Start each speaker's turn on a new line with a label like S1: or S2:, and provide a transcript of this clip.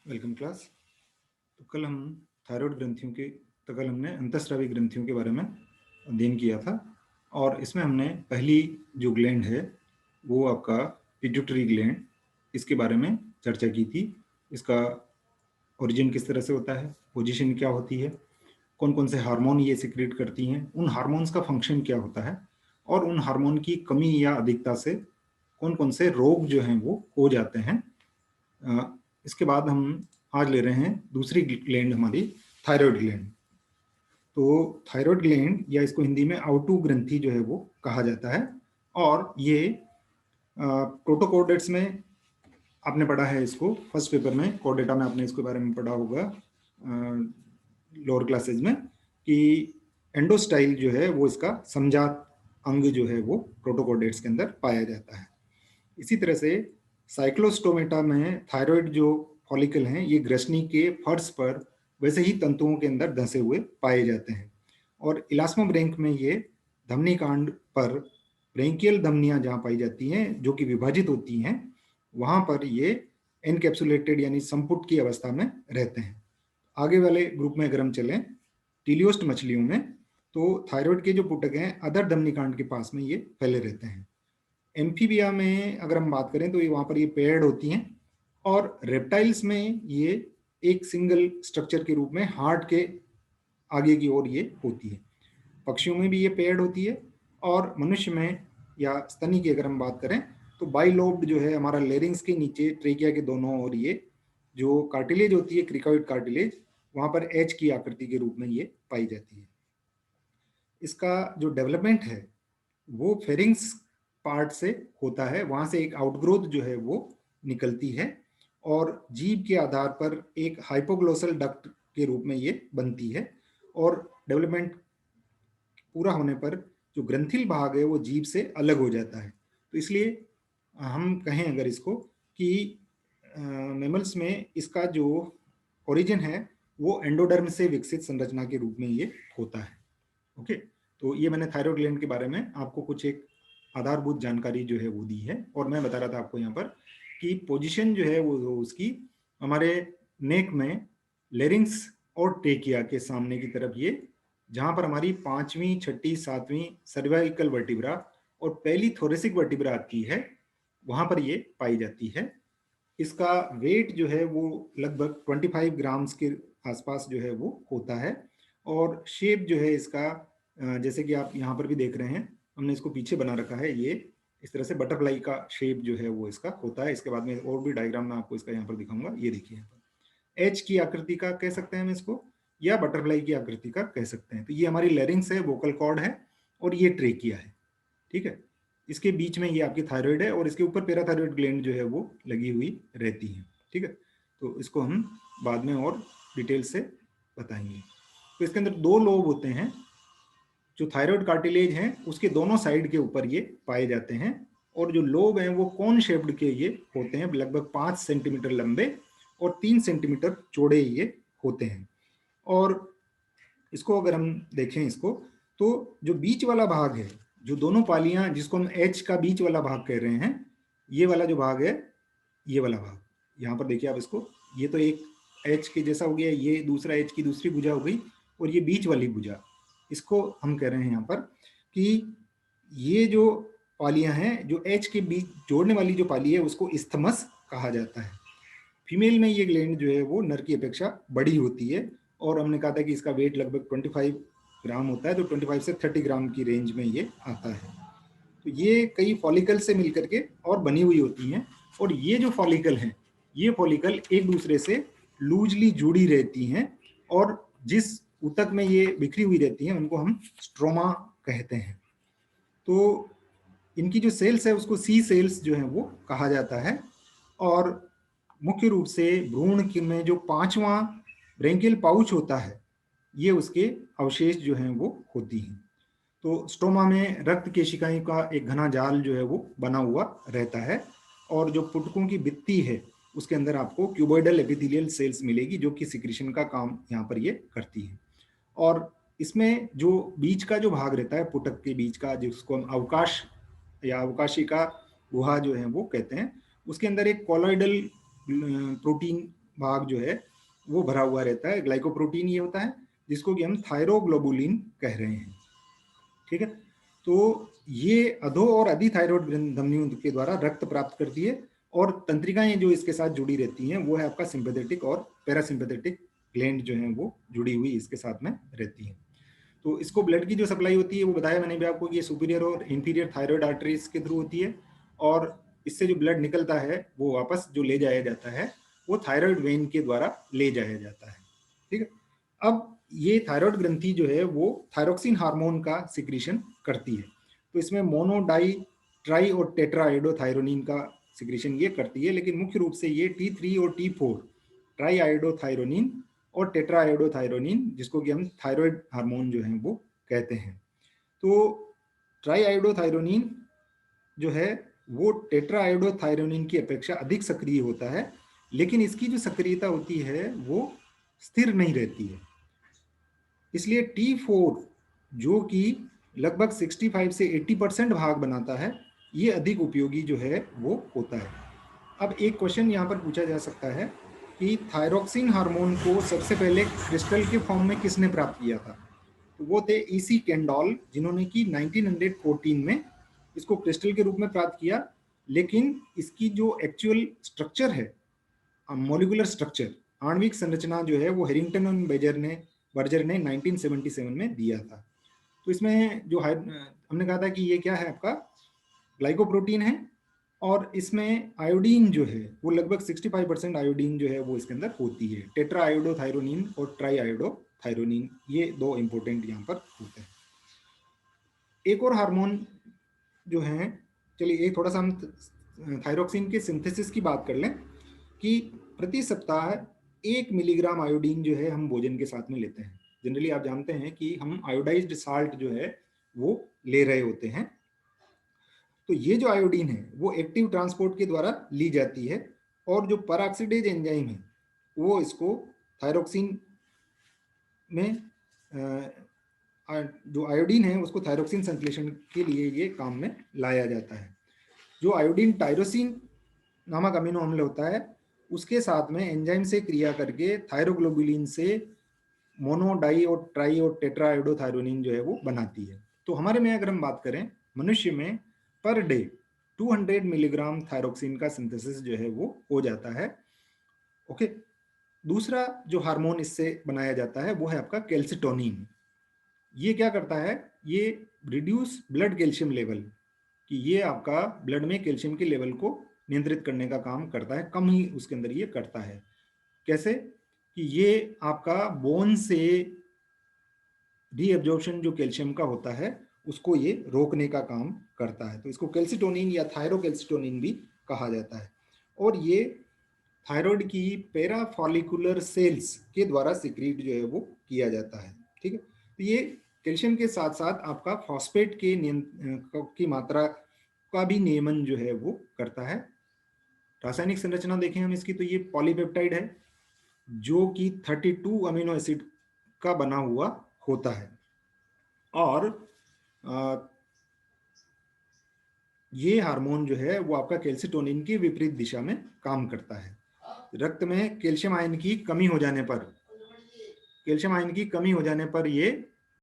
S1: Welcome class. तो कल हम थायराइड ग्रंथियों के तो कल हमने अंतःस्रावी ग्रंथियों के बारे में अध्ययन किया था और इसमें हमने पहली जो ग्लैंड है वो आपका पिट्यूटरी ग्लैंड, इसके बारे में चर्चा की थी। इसका ओरिजिन किस तरह से होता है, पोजीशन क्या होती है, कौन कौन से हार्मोन ये सिक्रेट करती हैं, उन हार्मोन्स का फंक्शन क्या होता है और उन हार्मोन की कमी या अधिकता से कौन कौन से रोग जो हैं वो हो जाते हैं। इसके बाद हम आज ले रहे हैं दूसरी ग्लैंड हमारी थायराइड ग्लैंड। तो थायराइड ग्लैंड या इसको हिंदी में आउटू ग्रंथि जो है वो कहा जाता है और ये प्रोटोकोर्डेट्स में आपने पढ़ा है इसको फर्स्ट पेपर में, कोर्डेटा में आपने इसके बारे में पढ़ा होगा लोअर क्लासेज में कि एंडोस्टाइल जो है वो इसका समजात अंग जो है वो प्रोटोकोर्डेट्स के अंदर पाया जाता है। इसी तरह से साइक्लोस्टोमेटा में थायराइड जो फॉलिकल हैं ये ग्रसनी के फर्श पर वैसे ही तंतुओं के अंदर धंसे हुए पाए जाते हैं और इलास्मोब्रैंक में ये धमनी कांड पर ब्रैंकियल धमनियां जहाँ पाई जाती हैं जो कि विभाजित होती हैं वहां पर ये एनकैप्सुलेटेड यानी संपुट की अवस्था में रहते हैं। आगे वाले ग्रुप में अगर हम चलें टीलियोस्ट मछलियों में तो थायराइड के जो पुटक हैं अदर धमनी कांड के पास में ये फैले रहते हैं। एम्फीबिया में अगर हम बात करें तो ये वहां पर ये पेयर्ड होती हैं और रेप्टाइल्स में ये एक सिंगल स्ट्रक्चर के रूप में हार्ट के आगे की ओर ये होती है। पक्षियों में भी ये पेयर्ड होती है और मनुष्य में या स्तनी की अगर हम बात करें तो बाइलोब्ड जो है हमारा लेरिंग्स के नीचे ट्रेकिया के दोनों ओर ये जो कार्टिलेज होती है क्रिकॉइड कार्टिलेज वहां पर एच की आकृति के रूप में ये पाई जाती है। इसका जो डेवलपमेंट है वो फेरिंग्स पार्ट से होता है, वहां से एक आउटग्रोथ जो है वो निकलती है और जीभ के आधार पर एक हाइपोग्लोसल डक्ट के रूप में ये बनती है और डेवलपमेंट पूरा होने पर जो ग्रंथिल भाग है वो जीभ से अलग हो जाता है। तो इसलिए हम कहें अगर इसको कि मेमल्स में इसका जो ओरिजिन है वो एंडोडर्म से विकसित संरचना के रूप में ये होता है। ओके, तो ये मैंने थायराइड ग्लैंड के बारे में आपको कुछ एक आधारभूत जानकारी जो है वो दी है और मैं बता रहा था आपको यहाँ पर कि पोजीशन जो है वो उसकी हमारे नेक में लेरिंग्स और टेकिया के सामने की तरफ ये जहां पर हमारी पांचवी छठी सातवीं सर्वाइकल वर्टिब्रा और पहली थोरेसिक वर्टिब्रा आती है वहां पर ये पाई जाती है। इसका वेट जो है वो लगभग 25 ग्राम्स के आसपास जो है वो होता है और शेप जो है इसका जैसे कि आप यहाँ पर भी देख रहे हैं हमने इसको पीछे बना रखा है, ये इस तरह से बटरफ्लाई का शेप जो है वो इसका होता है। इसके बाद में और भी डायग्राम में आपको इसका यहाँ पर दिखाऊंगा, ये देखिए यहाँ पर एच की आकृति का कह सकते हैं हम इसको या बटरफ्लाई की आकृति का कह सकते हैं। तो ये हमारी लेरिंग्स है, वोकल कॉर्ड है और ये ट्रेकिया है। ठीक है, इसके बीच में ये आपकी थायराइड है और इसके ऊपर पैराथायराइड ग्लैंड जो है वो लगी हुई रहती है। ठीक है, तो इसको हम बाद में और डिटेल से बताएंगे। तो इसके अंदर दो लोब होते हैं, जो थायराइड कार्टिलेज हैं उसके दोनों साइड के ऊपर ये पाए जाते हैं और जो लोब हैं वो कोन शेप्ड के ये होते हैं, लगभग 5 सेंटीमीटर लंबे और 3 सेंटीमीटर चौड़े ये होते हैं। और इसको अगर हम देखें इसको तो जो बीच वाला भाग है, जो दोनों पालियां जिसको हम एच का बीच वाला भाग कह रहे हैं, ये वाला जो भाग है, ये वाला भाग यहाँ पर देखिए आप इसको, ये तो एक एच के जैसा हो गया, ये दूसरा एच की दूसरी भुजा हो गई और ये बीच वाली भुजा, इसको हम कह रहे हैं यहाँ पर कि ये जो पालियां हैं जो एच के बीच जोड़ने वाली जो पाली है उसको इस्थमस कहा जाता है। फीमेल में ये ग्लैंड जो है वो नर की अपेक्षा बड़ी होती है और हमने कहा था कि इसका वेट लगभग 25 ग्राम होता है, तो 25 से 30 ग्राम की रेंज में ये आता है। तो ये कई फॉलिकल से मिलकर के और बनी हुई होती हैं और ये जो फॉलिकल हैं ये फॉलिकल एक दूसरे से लूजली जुड़ी रहती हैं और जिस ऊतक में ये बिखरी हुई रहती हैं उनको हम स्ट्रोमा कहते हैं। तो इनकी जो सेल्स है उसको सी सेल्स जो है वो कहा जाता है और मुख्य रूप से भ्रूण में जो पांचवा ब्रेंकियल पाउच होता है ये उसके अवशेष जो हैं वो होती हैं। तो स्टोमा में रक्त केशिकाएं का एक घना जाल जो है वो बना हुआ रहता है और जो पुटकों की भित्ति है उसके अंदर आपको क्यूबॉइडल एपिथेलियल सेल्स मिलेगी जो कि सिक्रीशन का काम यहाँ पर ये करती है। और इसमें जो बीच का जो भाग रहता है पुटक के बीच का जिसको हम अवकाश या अवकाशिका गुहा जो है वो कहते हैं, उसके अंदर एक कॉलॉइडल प्रोटीन भाग जो है वो भरा हुआ रहता है, ग्लाइकोप्रोटीन ये होता है, जिसको कि हम थायरोग्लोबुलिन कह रहे हैं। ठीक है, तो ये अधो और अधिथायरॉयड धमनियों के द्वारा रक्त प्राप्त करती है, और तंत्रिकाएं जो इसके साथ जुड़ी रहती हैं वो है आपका सिंपैथेटिक और पैरासिम्पैथेटिक ग्लैंड जो है वो जुड़ी हुई इसके साथ में रहती है। तो इसको ब्लड की जो सप्लाई होती है वो बताया मैंने भी आपको कि ये सुपीरियर और इंफीरियर थायराइड आर्टरीज के थ्रू होती है, और इससे जो ब्लड निकलता है वो वापस जो ले जाया जाता है वो थायराइड वेन के द्वारा ले जाया जाता है। ठीक है, अब ये थायराइड ग्रंथि जो है वो थायरोक्सिन हार्मोन का सिक्रीशन करती है, तो इसमें मोनो, डाई, ट्राई और टेट्रा आयोडोथायरोनिन का सिक्रीशन ये करती है, लेकिन मुख्य रूप से ये T3 और T4 ट्राई आयोडोथायरोनिन और टेट्रा आयोडोथायरोनिन, जिसको कि हम थायराइड हार्मोन जो है वो कहते हैं। तो ट्राई आयोडोथायरोनिन जो है वो टेट्रा आयोडोथायरोनिन की अपेक्षा अधिक सक्रिय होता है, लेकिन इसकी जो सक्रियता होती है वो स्थिर नहीं रहती है। इसलिए T4 जो कि लगभग 65 से 80% भाग बनाता है, ये अधिक उपयोगी जो है वो होता है। अब एक क्वेश्चन यहाँ पर पूछा जा सकता है कि थायरोक्सिन हार्मोन को सबसे पहले क्रिस्टल के फॉर्म में किसने प्राप्त किया था? तो वो थे E.C. कैंडॉल, जिन्होंने कि 1914 में इसको क्रिस्टल के रूप में प्राप्त किया, लेकिन इसकी जो एक्चुअल स्ट्रक्चर है, मॉलिक्यूलर स्ट्रक्चर, आणविक संरचना जो है वो हैरिंगटन और बर्जर ने 1977 में दिया था। तो इसमें जो हमने कहा था कि ये क्या है आपका ग्लाइकोप्रोटीन है, और इसमें आयोडीन जो है वो लगभग 65% आयोडीन जो है वो इसके अंदर होती है। टेट्रा आयोडोथायरोनिन और ट्राई आयोडोथायरोनिन, ये दो इंपॉर्टेंट यहाँ पर होते हैं। एक और हार्मोन जो है, चलिए एक थोड़ा सा हम थायरोक्सिन के सिंथेसिस की बात कर लें, कि प्रति सप्ताह 1 मिलीग्राम आयोडीन जो है हम भोजन के साथ में लेते हैं। जनरली आप जानते हैं कि हम आयोडाइज्ड साल्ट जो है वो ले रहे होते हैं। तो ये जो आयोडीन है वो एक्टिव ट्रांसपोर्ट के द्वारा ली जाती है, और जो परऑक्सीडेज एंजाइम है वो इसको थायरोक्सिन में जो आयोडीन है उसको थायरोक्सिन संश्लेषण के लिए ये काम में लाया जाता है। जो आयोडीन टायरोसिन नामक अमीनो अम्ल होता है उसके साथ में एंजाइम से क्रिया करके थायरोग्लोबुलिन से मोनो, डाई और ट्राई और टेट्रा आयोडोथायरोनिन जो है वो बनाती है। तो हमारे में अगर हम बात करें, मनुष्य में पर डे 200 मिलीग्राम थायरोक्सिन का सिंथेसिस जो है वो हो जाता है। ओके, दूसरा जो हार्मोन इससे बनाया जाता है वो है आपका कैल्सिटोनिन। ये क्या करता है, ये रिड्यूस ब्लड कैल्शियम लेवल, कि ये आपका ब्लड में कैल्शियम के लेवल को नियंत्रित करने का काम करता है, कम ही उसके अंदर ये करता है। कैसे? कि ये आपका बोन से रीअब्जॉर्प्शन जो कैल्शियम का होता है उसको ये रोकने का काम करता है। तो इसको कैल्सिटोनिन या थायरोकैल्सिटोनिन भी कहा जाता है, और ये थायराइड की पैराफॉलिकुलर सेल्स के द्वारा सिक्रीट जो है वो किया जाता है। ठीक है, तो ये कैल्शियम के साथ साथ आपका फॉस्फेट के की मात्रा का भी नियमन जो है वो करता है। रासायनिक संरचना देखें हम इसकी, तो ये पॉलीपेप्टाइड है जो कि 32 अमीनो एसिड का बना हुआ होता है, और ये हार्मोन जो है वो आपका कैल्सिटोनिन की विपरीत दिशा में काम करता है। रक्त में कैल्शियम आयन की कमी हो जाने पर ये